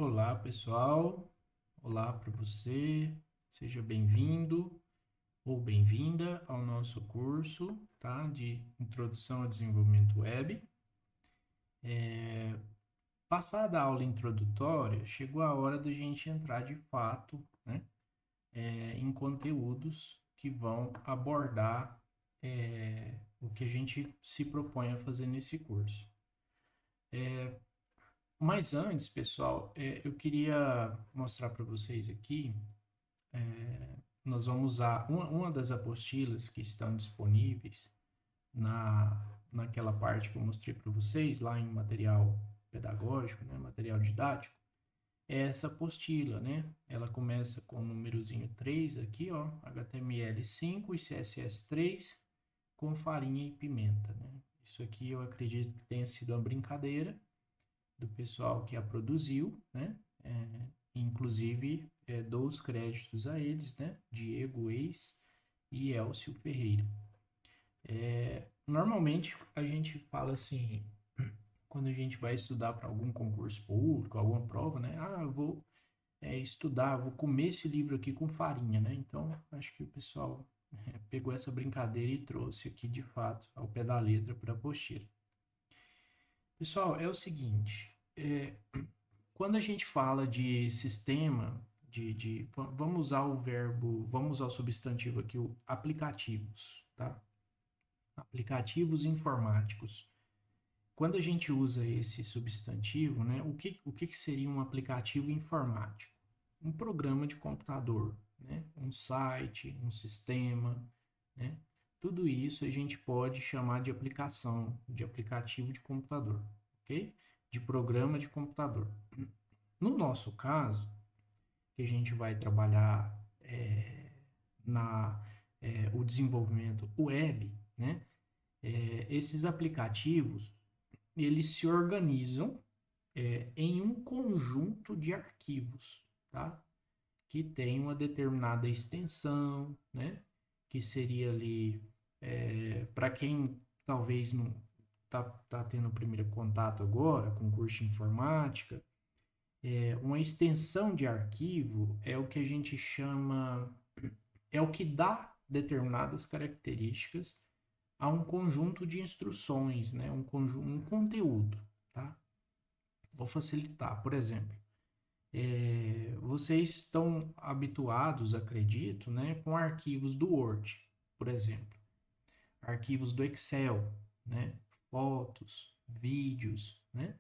Olá, pessoal. Olá para você. Seja bem-vindo ou bem-vinda ao nosso curso, tá? De Introdução ao Desenvolvimento Web. Passada a aula introdutória, chegou a hora da gente entrar de fato, né? Em conteúdos que vão abordar o que a gente se propõe a fazer nesse curso. Mas antes, pessoal, eu queria mostrar para vocês aqui. Nós vamos usar uma das apostilas que estão disponíveis naquela parte que eu mostrei para vocês, lá em material pedagógico, né, material didático, é essa apostila, né? Ela começa com o númerozinho 3 aqui, ó, HTML5 e CSS3 com farinha e pimenta, né? Isso aqui eu acredito que tenha sido uma brincadeira do pessoal que a produziu, né? Inclusive, dou os créditos a eles, né? Diego Eis e Elcio Ferreira. Normalmente, a gente fala assim, quando a gente vai estudar para algum concurso público, alguma prova, né? Ah, eu vou estudar, vou comer esse livro aqui com farinha, né? Então, acho que o pessoal pegou essa brincadeira e trouxe aqui, de fato, ao pé da letra para a apostila. Pessoal, é o seguinte, quando a gente fala de sistema, vamos usar o verbo, vamos usar o substantivo aqui, o aplicativos, tá? Aplicativos informáticos. Quando a gente usa esse substantivo, né, o que seria um aplicativo informático? Um programa de computador, né? Um site, um sistema, né? Tudo isso a gente pode chamar de aplicação, de aplicativo de computador, ok? De programa de computador. No nosso caso, que a gente vai trabalhar na o desenvolvimento web, né? Esses aplicativos eles se organizam em um conjunto de arquivos, tá? Que tem uma determinada extensão, né? Que seria ali para quem talvez não tá tendo o primeiro contato agora com o curso de informática. Uma extensão de arquivo é o que a gente chama, é o que dá determinadas características a um conjunto de instruções, né? Um conteúdo, tá? Vou facilitar, por exemplo, vocês estão habituados, acredito, né, com arquivos do Word, por exemplo, arquivos do Excel, né, fotos, vídeos, né?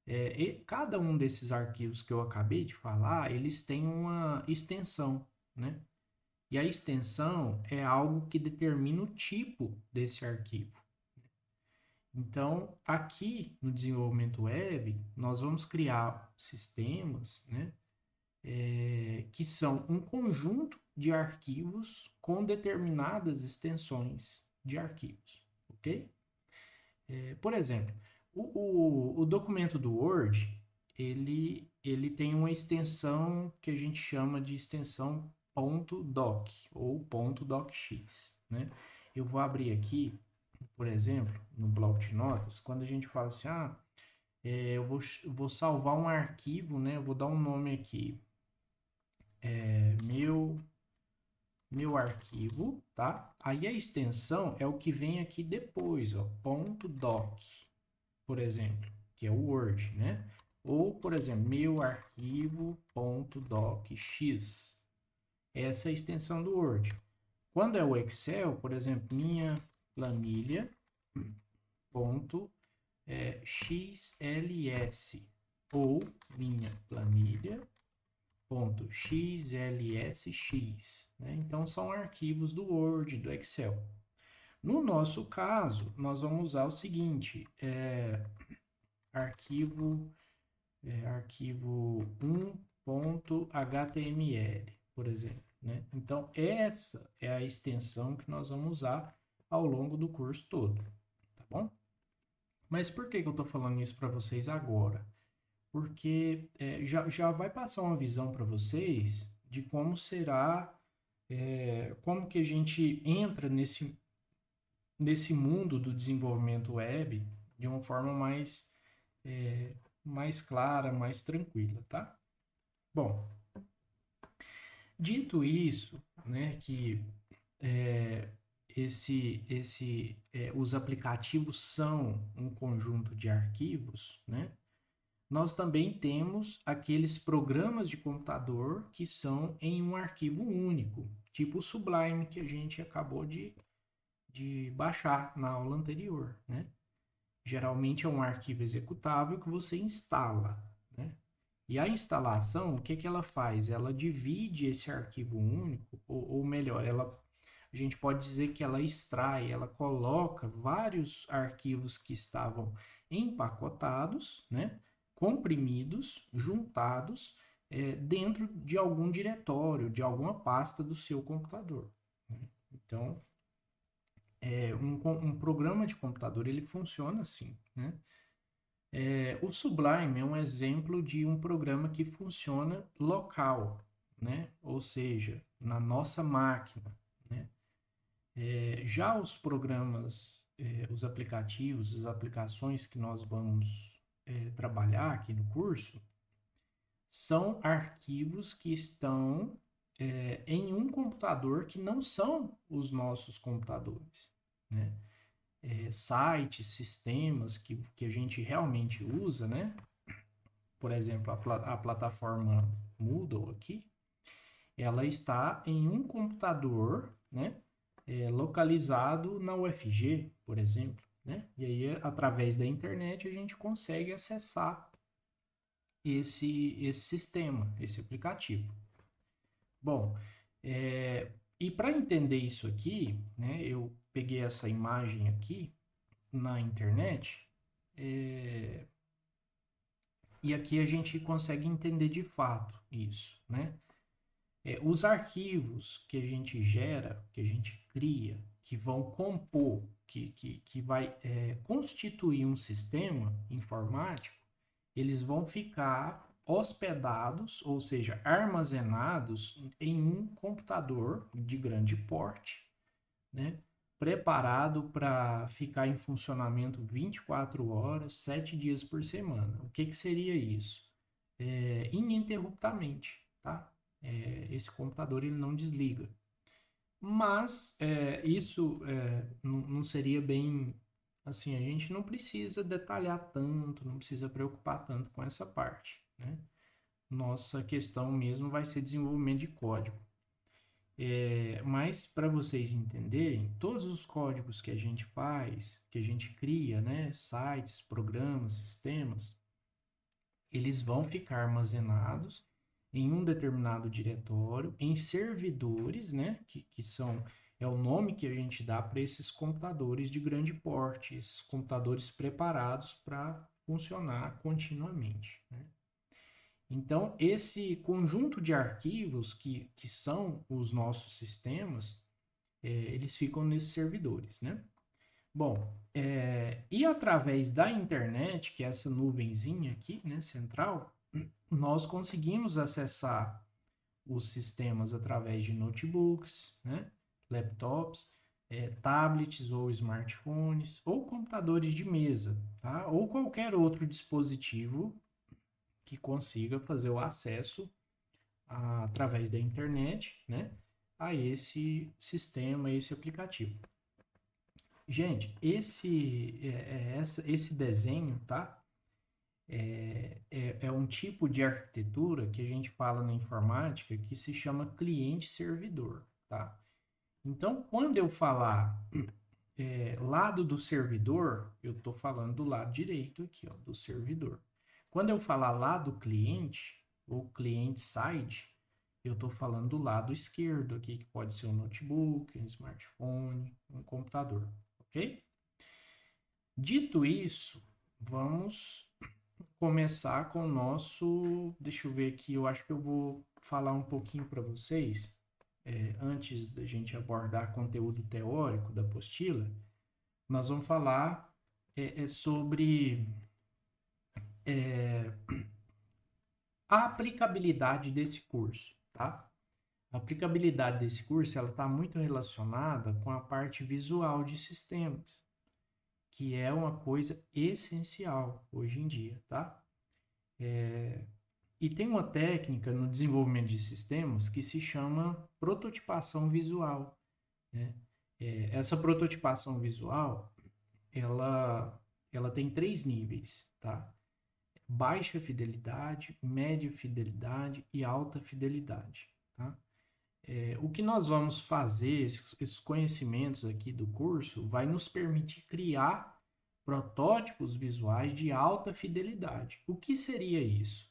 E cada um desses arquivos que eu acabei de falar, eles têm uma extensão, né? E a extensão é algo que determina o tipo desse arquivo. Então, aqui no desenvolvimento web, nós vamos criar sistemas, né, que são um conjunto de arquivos com determinadas extensões de arquivos, ok? Por exemplo, o documento do Word, ele tem uma extensão que a gente chama de extensão .doc ou .docx, né? Eu vou abrir aqui, por exemplo, no bloco de notas, quando a gente fala assim, eu vou salvar um arquivo, né? Eu vou dar um nome aqui, meu arquivo, tá? Aí a extensão é o que vem aqui depois, ó, .doc, por exemplo, que é o Word, né? Ou, por exemplo, meu arquivo.docx. Essa é a extensão do Word. Quando é o Excel, por exemplo, minha planilha ponto xls ou minha planilha ponto xlsx, né? Então são arquivos do Word, do Excel. No nosso caso, nós vamos usar o seguinte: arquivo arquivo 1.html, por exemplo, né? Então essa é a extensão que nós vamos usar ao longo do curso todo, tá bom? Mas por que eu estou falando isso para vocês agora? Porque já vai passar uma visão para vocês de como será, como que a gente entra nesse mundo do desenvolvimento web de uma forma mais mais clara, mais tranquila, tá? Bom, dito isso, né, que é, os aplicativos são um conjunto de arquivos, né? Nós também temos aqueles programas de computador que são em um arquivo único, tipo o Sublime que a gente acabou de baixar na aula anterior, né? Geralmente é um arquivo executável que você instala, né? E a instalação, o que que ela faz? Ela divide esse arquivo único, ou melhor, a gente pode dizer que ela extrai, ela coloca vários arquivos que estavam empacotados, né? Comprimidos, juntados, dentro de algum diretório, de alguma pasta do seu computador, né? Então, um programa de computador ele funciona assim, né? O Sublime é um exemplo de um programa que funciona local, né? Ou seja, na nossa máquina, né? Já os programas, os aplicativos, as aplicações que nós vamos trabalhar aqui no curso, são arquivos que estão em um computador que não são os nossos computadores, né? Sites, sistemas que a gente realmente usa, né? Por exemplo, a plataforma Moodle aqui, ela está em um computador, né? Localizado na UFG, por exemplo, né? E aí, através da internet, a gente consegue acessar esse sistema, esse aplicativo. Bom, e para entender isso aqui, né? Eu peguei essa imagem aqui na internet, e aqui a gente consegue entender de fato isso, né? Os arquivos que a gente gera, que a gente cria, que vão compor, que vai constituir um sistema informático, eles vão ficar hospedados, ou seja, armazenados em um computador de grande porte, né? Preparado para ficar em funcionamento 24 horas, 7 dias por semana. O que seria isso? Ininterruptamente, tá? Esse computador ele não desliga. Mas isso não seria bem assim, a gente não precisa detalhar tanto, não precisa preocupar tanto com essa parte, né? Nossa questão mesmo vai ser desenvolvimento de código. Mas para vocês entenderem, todos os códigos que a gente faz, que a gente cria, né? Sites, programas, sistemas, eles vão ficar armazenados em um determinado diretório, em servidores, né? Que são, é o nome que a gente dá para esses computadores de grande porte, esses computadores preparados para funcionar continuamente, né? Então, esse conjunto de arquivos que são os nossos sistemas, eles ficam nesses servidores, né? Bom, e através da internet, que é essa nuvenzinha aqui, né, central, nós conseguimos acessar os sistemas através de notebooks, né, laptops, tablets ou smartphones, ou computadores de mesa, tá? Ou qualquer outro dispositivo que consiga fazer o acesso através da internet, né, a esse sistema, esse aplicativo. Gente, esse desenho, tá? É um tipo de arquitetura que a gente fala na informática que se chama cliente-servidor, tá? Então, quando eu falar lado do servidor, eu estou falando do lado direito aqui, ó, do servidor. Quando eu falar lado cliente, ou client-side, eu estou falando do lado esquerdo aqui, que pode ser um notebook, um smartphone, um computador, ok? Dito isso, vamos começar com o nosso. Deixa eu ver aqui, eu acho que eu vou falar um pouquinho para vocês, antes da gente abordar conteúdo teórico da apostila, nós vamos falar sobre a aplicabilidade desse curso, tá? A aplicabilidade desse curso ela está muito relacionada com a parte visual de sistemas, que é uma coisa essencial hoje em dia, tá? E tem uma técnica no desenvolvimento de sistemas que se chama prototipação visual, né? Essa prototipação visual, ela tem 3 níveis, tá? Baixa fidelidade, média fidelidade e alta fidelidade, tá? O que nós vamos fazer, esses conhecimentos aqui do curso, vai nos permitir criar protótipos visuais de alta fidelidade. O que seria isso?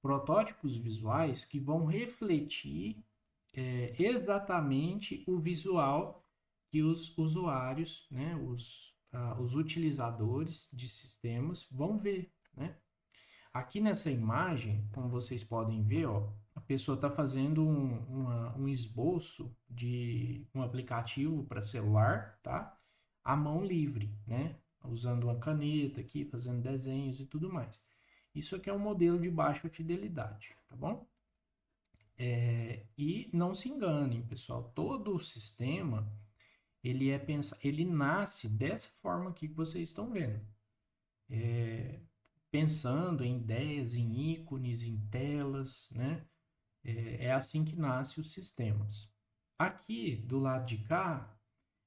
Protótipos visuais que vão refletir exatamente o visual que os usuários, né, os utilizadores de sistemas vão ver, né? Aqui nessa imagem, como vocês podem ver, ó, a pessoa está fazendo um esboço de um aplicativo para celular, tá? À mão livre, né? Usando uma caneta aqui, fazendo desenhos e tudo mais. Isso aqui é um modelo de baixa fidelidade, tá bom? E não se enganem, pessoal, todo o sistema ele nasce dessa forma aqui que vocês estão vendo. Pensando em ideias, em ícones, em telas, né? É assim que nascem os sistemas. Aqui, do lado de cá,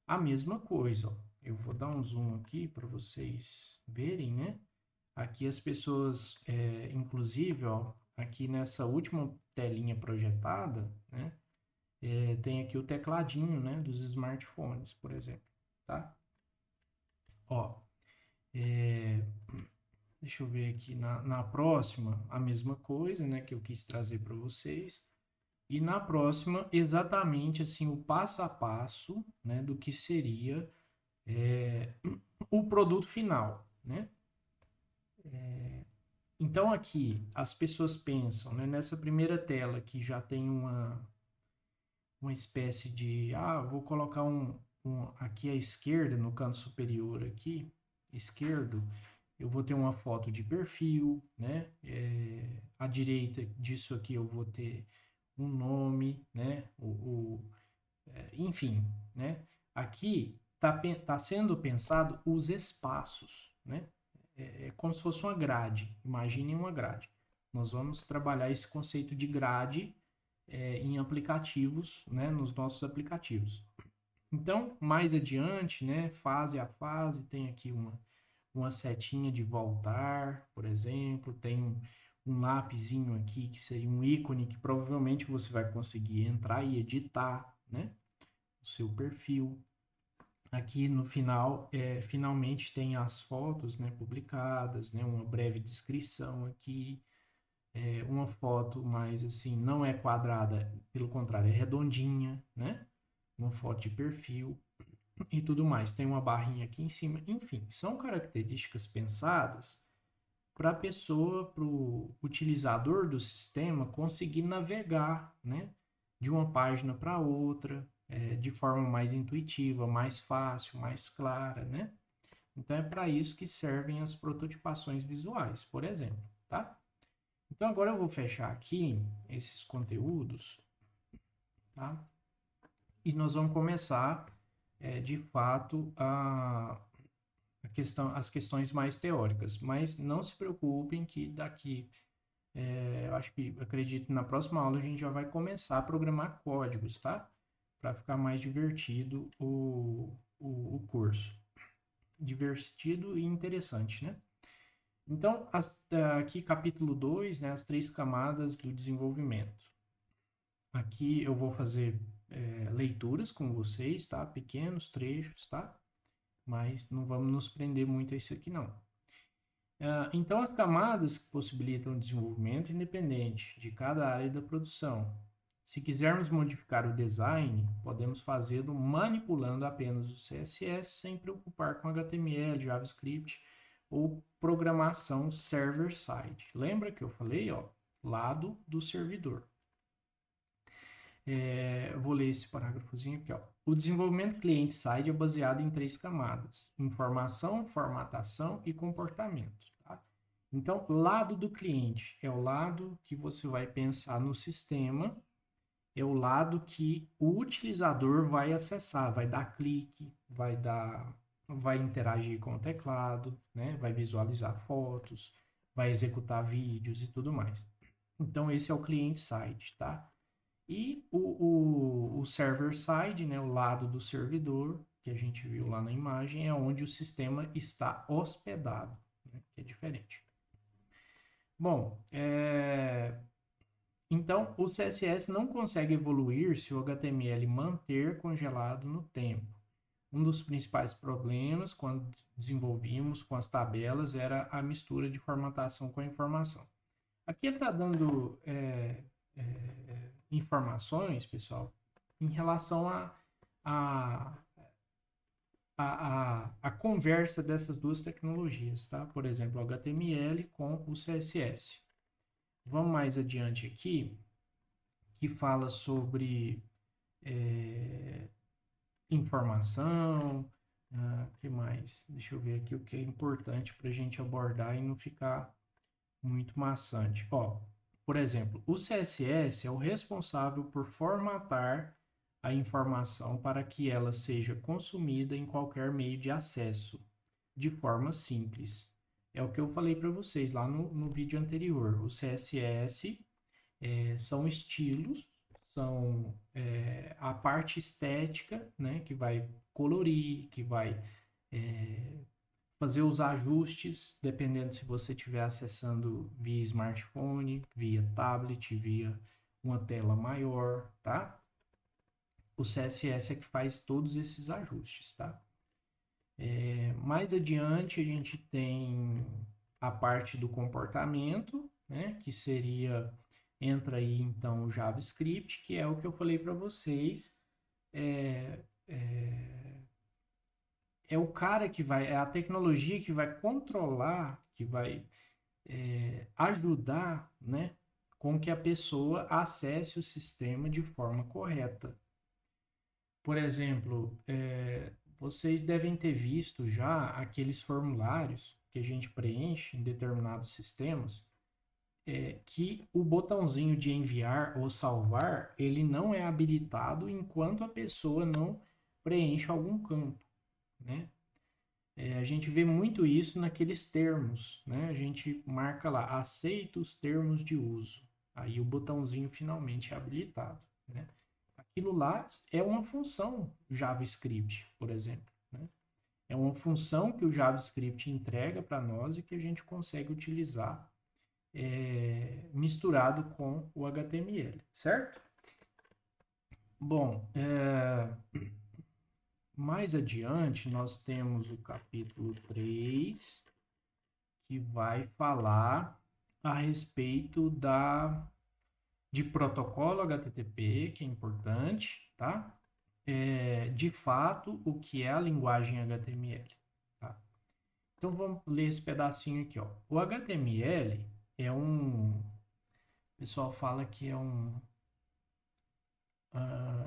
a mesma coisa, ó. Eu vou dar um zoom aqui para vocês verem, né? Aqui as pessoas, inclusive, ó, aqui nessa última telinha projetada, né? Tem aqui o tecladinho, né? Dos smartphones, por exemplo, tá? Ó, deixa eu ver aqui na próxima, a mesma coisa, né? Que eu quis trazer para vocês. E na próxima, exatamente assim, o passo a passo, né? Do que seria o produto final, né? Então aqui as pessoas pensam, né, nessa primeira tela que já tem uma espécie de, vou colocar aqui à esquerda, no canto superior aqui, esquerdo, eu vou ter uma foto de perfil, né? À direita disso aqui eu vou ter um nome, né? Enfim, né? Aqui tá sendo pensado os espaços, né? É como se fosse uma grade. Imaginem uma grade. Nós vamos trabalhar esse conceito de grade em aplicativos, né? Nos nossos aplicativos. Então, mais adiante, né? Fase a fase, tem aqui uma setinha de voltar, por exemplo, tem um lapisinho aqui que seria um ícone que provavelmente você vai conseguir entrar e editar, né? O seu perfil. Aqui no final, finalmente tem as fotos, né, publicadas, né, uma breve descrição aqui, uma foto mais assim, não é quadrada, pelo contrário, é redondinha, né? Uma foto de perfil e tudo mais. Tem uma barrinha aqui em cima, enfim, são características pensadas para a pessoa, para o utilizador do sistema conseguir navegar, né, de uma página para outra, de forma mais intuitiva, mais fácil, mais clara, né? Então é para isso que servem as prototipações visuais, por exemplo, tá? Então agora eu vou fechar aqui esses conteúdos, tá? E nós vamos começar, de fato, as questões mais teóricas. Mas não se preocupem que daqui, eu acredito na próxima aula a gente já vai começar a programar códigos, tá? Para ficar mais divertido o curso. Divertido e interessante, né? Então, aqui capítulo 2, né, as 3 camadas do desenvolvimento. Aqui eu vou fazer leituras com vocês, tá? Pequenos trechos, tá? Mas não vamos nos prender muito a isso aqui, não. Então, as camadas que possibilitam o desenvolvimento independente de cada área da produção. Se quisermos modificar o design, podemos fazê-lo manipulando apenas o CSS, sem preocupar com HTML, JavaScript ou programação server-side. Lembra que eu falei, ó, lado do servidor. Vou ler esse parágrafozinho aqui, ó. O desenvolvimento cliente-side é baseado em 3 camadas: informação, formatação e comportamento. Tá? Então, lado do cliente é o lado que você vai pensar no sistema, é o lado que o utilizador vai acessar, vai dar clique, vai interagir com o teclado, né? Vai visualizar fotos, vai executar vídeos e tudo mais. Então, esse é o cliente-side, tá? E o server-side, né, o lado do servidor, que a gente viu lá na imagem, é onde o sistema está hospedado, né, que é diferente. Bom, então o CSS não consegue evoluir se o HTML manter congelado no tempo. Um dos principais problemas quando desenvolvíamos com as tabelas era a mistura de formatação com a informação. Aqui ele está dando informações, pessoal, em relação a conversa dessas duas tecnologias, tá? Por exemplo, o HTML com o CSS. Vamos mais adiante aqui, que fala sobre informação, que mais? Deixa eu ver aqui o que é importante para a gente abordar e não ficar muito maçante. Ó, por exemplo, o CSS é o responsável por formatar a informação para que ela seja consumida em qualquer meio de acesso, de forma simples. É o que eu falei para vocês lá no vídeo anterior. O CSS são estilos, são a parte estética, né, que vai colorir, que vai fazer os ajustes, dependendo se você estiver acessando via smartphone, via tablet, via uma tela maior, tá? O CSS é que faz todos esses ajustes, tá? Mais adiante a gente tem a parte do comportamento, né? Que seria, entra aí então o JavaScript, que é o que eu falei para vocês, é, é o cara que vai, é a tecnologia que vai controlar, que vai ajudar, né, com que a pessoa acesse o sistema de forma correta. Por exemplo, vocês devem ter visto já aqueles formulários que a gente preenche em determinados sistemas, que o botãozinho de enviar ou salvar, ele não é habilitado enquanto a pessoa não preenche algum campo, né? A gente vê muito isso naqueles termos, né? A gente marca lá, aceita os termos de uso. Aí o botãozinho finalmente é habilitado, né? Aquilo lá é uma função JavaScript, por exemplo, né? É uma função que o JavaScript entrega para nós e que a gente consegue utilizar misturado com o HTML, certo? Bom, mais adiante nós temos o capítulo 3, que vai falar a respeito de protocolo HTTP, que é importante, tá? De fato, o que é a linguagem HTML, tá? Então, vamos ler esse pedacinho aqui, ó. O HTML é o pessoal fala que é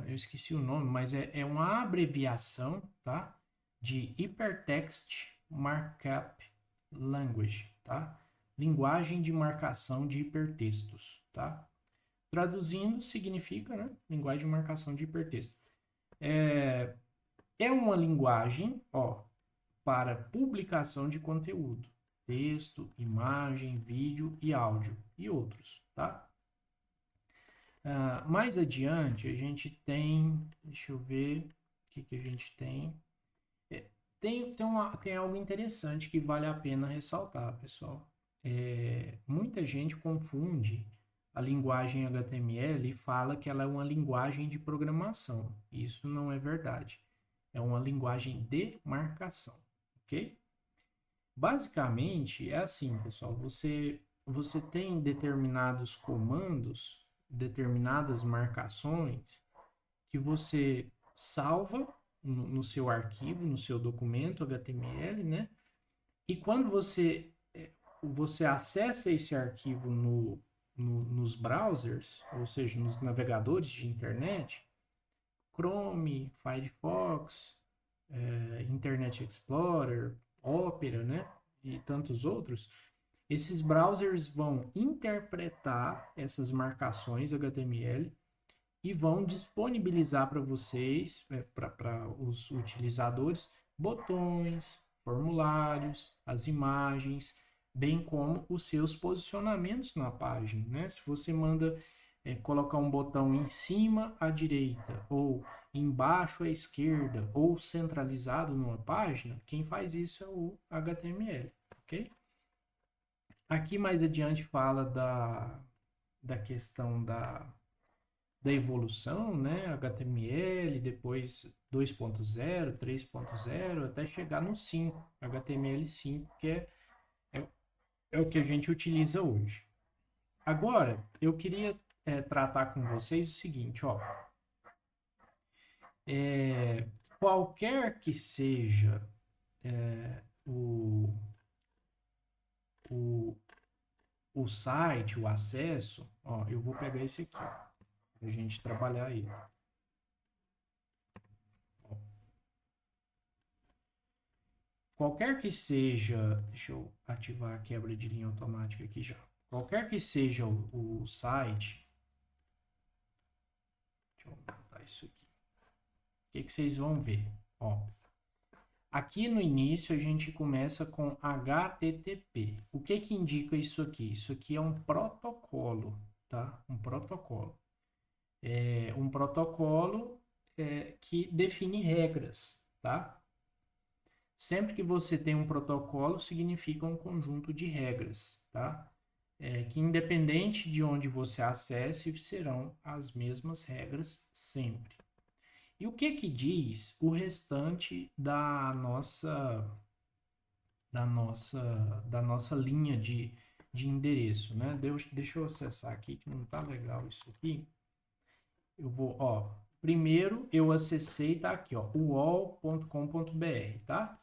eu esqueci o nome, mas é uma abreviação, tá? De Hypertext Markup Language, tá? Linguagem de marcação de hipertextos, tá? Traduzindo, significa, né? Linguagem de marcação de hipertexto. É uma linguagem, ó, para publicação de conteúdo. Texto, imagem, vídeo e áudio e outros, tá? Mais adiante, a gente tem, deixa eu ver o que a gente tem. Tem algo interessante que vale a pena ressaltar, pessoal. Muita gente confunde a linguagem HTML e fala que ela é uma linguagem de programação. Isso não é verdade. É uma linguagem de marcação, ok? Basicamente, é assim, pessoal. Você tem determinados comandos, determinadas marcações que você salva no seu arquivo, no seu documento HTML, né? E quando você acessa esse arquivo nos browsers, ou seja, nos navegadores de internet, Chrome, Firefox, Internet Explorer, Opera, né? E tantos outros, esses browsers vão interpretar essas marcações HTML e vão disponibilizar para vocês, para os utilizadores, botões, formulários, as imagens, bem como os seus posicionamentos na página, né? Se você manda colocar um botão em cima à direita, ou embaixo à esquerda, ou centralizado numa página, quem faz isso é o HTML, ok? Aqui mais adiante fala da questão da evolução, né? HTML, depois 2.0, 3.0, até chegar no 5, HTML5, que é o que a gente utiliza hoje. Agora, eu queria tratar com vocês o seguinte, ó. Qualquer que seja o, o, o site, o acesso, ó, eu vou pegar esse aqui, ó, pra gente trabalhar aí. Ó. Qualquer que seja, deixa eu ativar a quebra de linha automática aqui já. Qualquer que seja o site, deixa eu aumentar isso aqui. O que vocês vão ver? Ó, aqui no início a gente começa com HTTP. O que indica isso aqui? Isso aqui é um protocolo, tá? Um protocolo. É um protocolo que define regras, tá? Sempre que você tem um protocolo, significa um conjunto de regras, tá? Que independente de onde você acesse, serão as mesmas regras sempre. E o que diz o restante da nossa linha de endereço, né? Deixa eu acessar aqui que não tá legal isso aqui. Eu vou, ó, primeiro eu acessei, tá aqui, ó, uol.com.br, tá?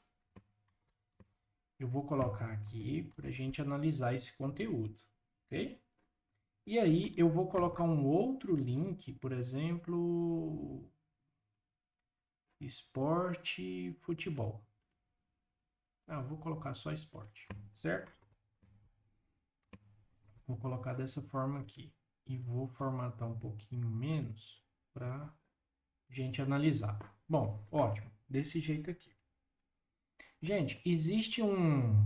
Eu vou colocar aqui para a gente analisar esse conteúdo, ok? E aí eu vou colocar um outro link, por exemplo, esporte, futebol. Eu vou colocar só esporte, certo? Vou colocar dessa forma aqui. E vou formatar um pouquinho menos para gente analisar. Bom, ótimo. Desse jeito aqui. Gente, existe um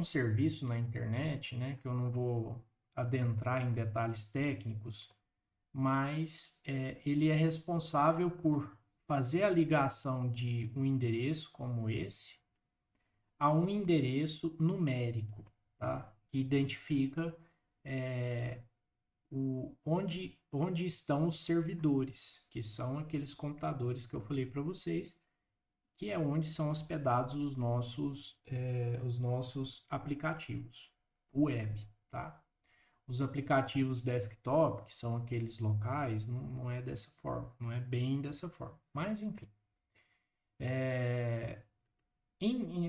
serviço na internet, né, que eu não vou adentrar em detalhes técnicos, mas ele é responsável por fazer a ligação de um endereço como esse a um endereço numérico, tá? Que identifica onde estão os servidores, que são aqueles computadores que eu falei para vocês, que é onde são hospedados os nossos aplicativos web, tá? Os aplicativos desktop, que são aqueles locais, não é dessa forma, não é bem dessa forma. Mas, enfim.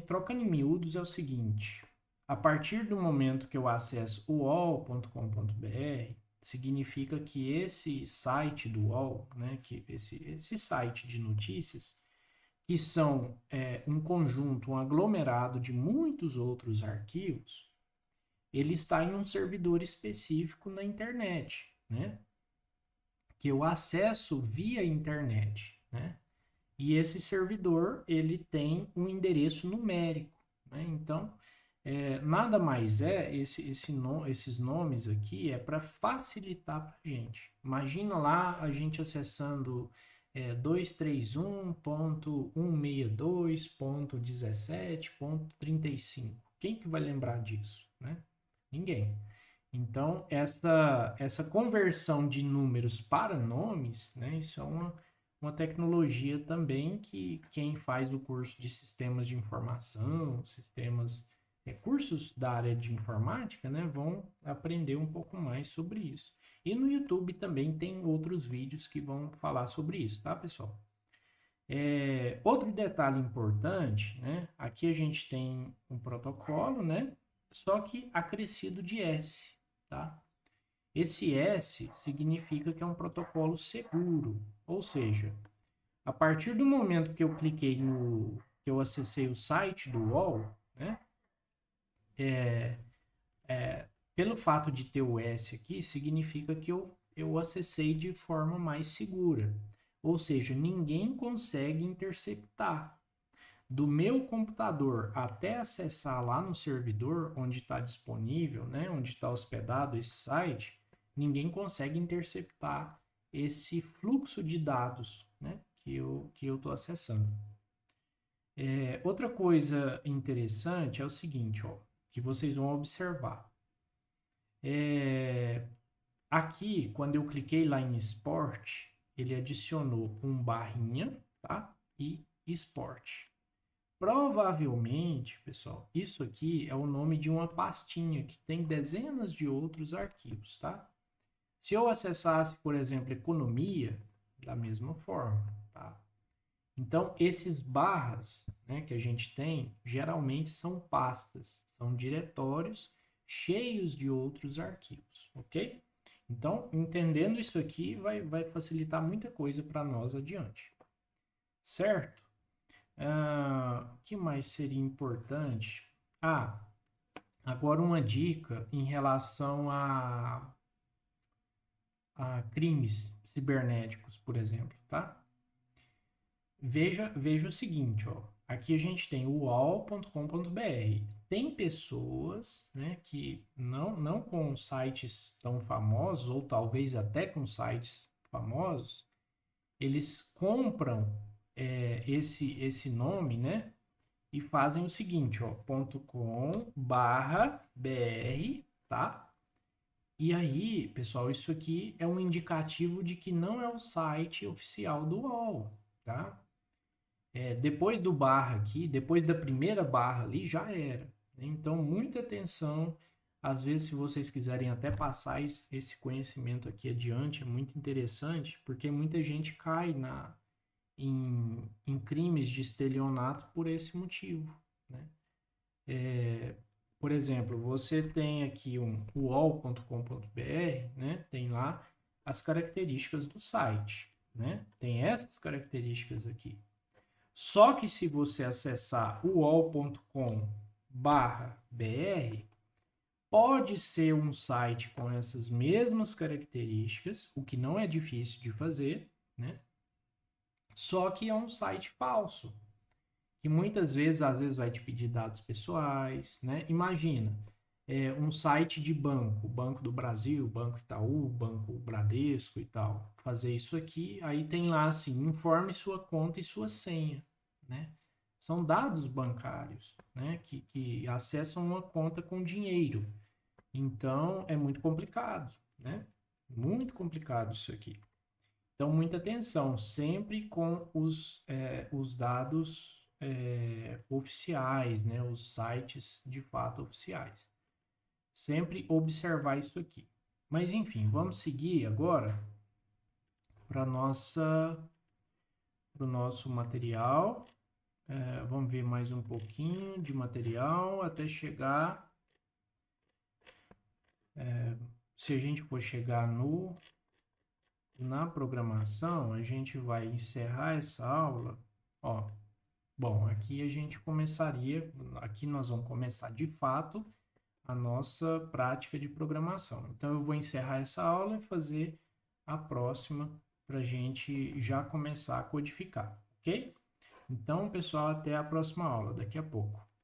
Trocando em miúdos é o seguinte, a partir do momento que eu acesso o uol.com.br, significa que esse site do UOL, né, que esse site de notícias, que são um conjunto, um aglomerado de muitos outros arquivos, ele está em um servidor específico na internet, né? Que eu acesso via internet, né? E esse servidor, ele tem um endereço numérico, né? Então, nada mais esses nomes aqui é para facilitar para a gente. Imagina lá a gente acessando 231.162.17.35. Quem que vai lembrar disso, né? Ninguém. Então, essa conversão de números para nomes, né, isso é uma tecnologia também que quem faz o curso de sistemas de informação, cursos da área de informática, né, vão aprender um pouco mais sobre isso. E no YouTube também tem outros vídeos que vão falar sobre isso, tá, pessoal? Outro detalhe importante, né? Aqui a gente tem um protocolo, né? Só que acrescido de S, tá? Esse S significa que é um protocolo seguro, ou seja, a partir do momento que eu cliquei que eu acessei o site do UOL, né? Pelo fato de ter o S aqui, significa que eu acessei de forma mais segura. Ou seja, ninguém consegue interceptar. do meu computador até acessar lá no servidor onde está disponível, né, onde está hospedado esse site, ninguém consegue interceptar esse fluxo de dados, né, que eu estou acessando. Outra coisa interessante é o seguinte, ó, que vocês vão observar. Aqui, quando eu cliquei lá em esporte, ele adicionou um barrinha, tá? E esporte. Provavelmente, pessoal, isso aqui é o nome de uma pastinha que tem dezenas de outros arquivos, tá? Se eu acessasse, por exemplo, economia, da mesma forma, tá? Então, esses barras, né, que a gente tem, geralmente são pastas, são diretórios cheios de outros arquivos, ok? Então, entendendo isso aqui, vai facilitar muita coisa para nós adiante, certo? O que mais seria importante? Agora uma dica em relação a crimes cibernéticos, por exemplo, tá? Veja o seguinte, ó. Aqui a gente tem o uol.com.br. Tem pessoas, né, que não com sites tão famosos, ou talvez até com sites famosos, eles compram esse nome, né, e fazem o seguinte, ó, .com/br, tá? E aí, pessoal, isso aqui é um indicativo de que não é o site oficial do UOL, tá? Depois do barra aqui, depois da primeira barra ali, já era, né? Então, muita atenção. Às vezes, se vocês quiserem até passar esse conhecimento aqui adiante, é muito interessante, porque muita gente cai em crimes de estelionato por esse motivo, né? Por exemplo, você tem aqui um uol.com.br, né? Tem lá as características do site, né? Tem essas características aqui. Só que se você acessar uol.com/br, pode ser um site com essas mesmas características, o que não é difícil de fazer, né? Só que é um site falso, que muitas vezes, às vezes, vai te pedir dados pessoais, né? Imagina, um site de banco, Banco do Brasil, Banco Itaú, Banco Bradesco e tal. Fazer isso aqui, aí tem lá assim, informe sua conta e sua senha, né? São dados bancários, né? Que acessam uma conta com dinheiro. Então, é muito complicado, né? Muito complicado isso aqui. Então, muita atenção, sempre com os dados oficiais, né? Os sites de fato oficiais. Sempre observar isso aqui. Mas, enfim, vamos seguir agora para o nosso material. Vamos ver mais um pouquinho de material até chegar. Se a gente for chegar na programação, a gente vai encerrar essa aula. Ó, bom, aqui a gente começaria, aqui nós vamos começar de fato a nossa prática de programação. Então, eu vou encerrar essa aula e fazer a próxima para a gente já começar a codificar, ok? Então, pessoal, até a próxima aula, daqui a pouco.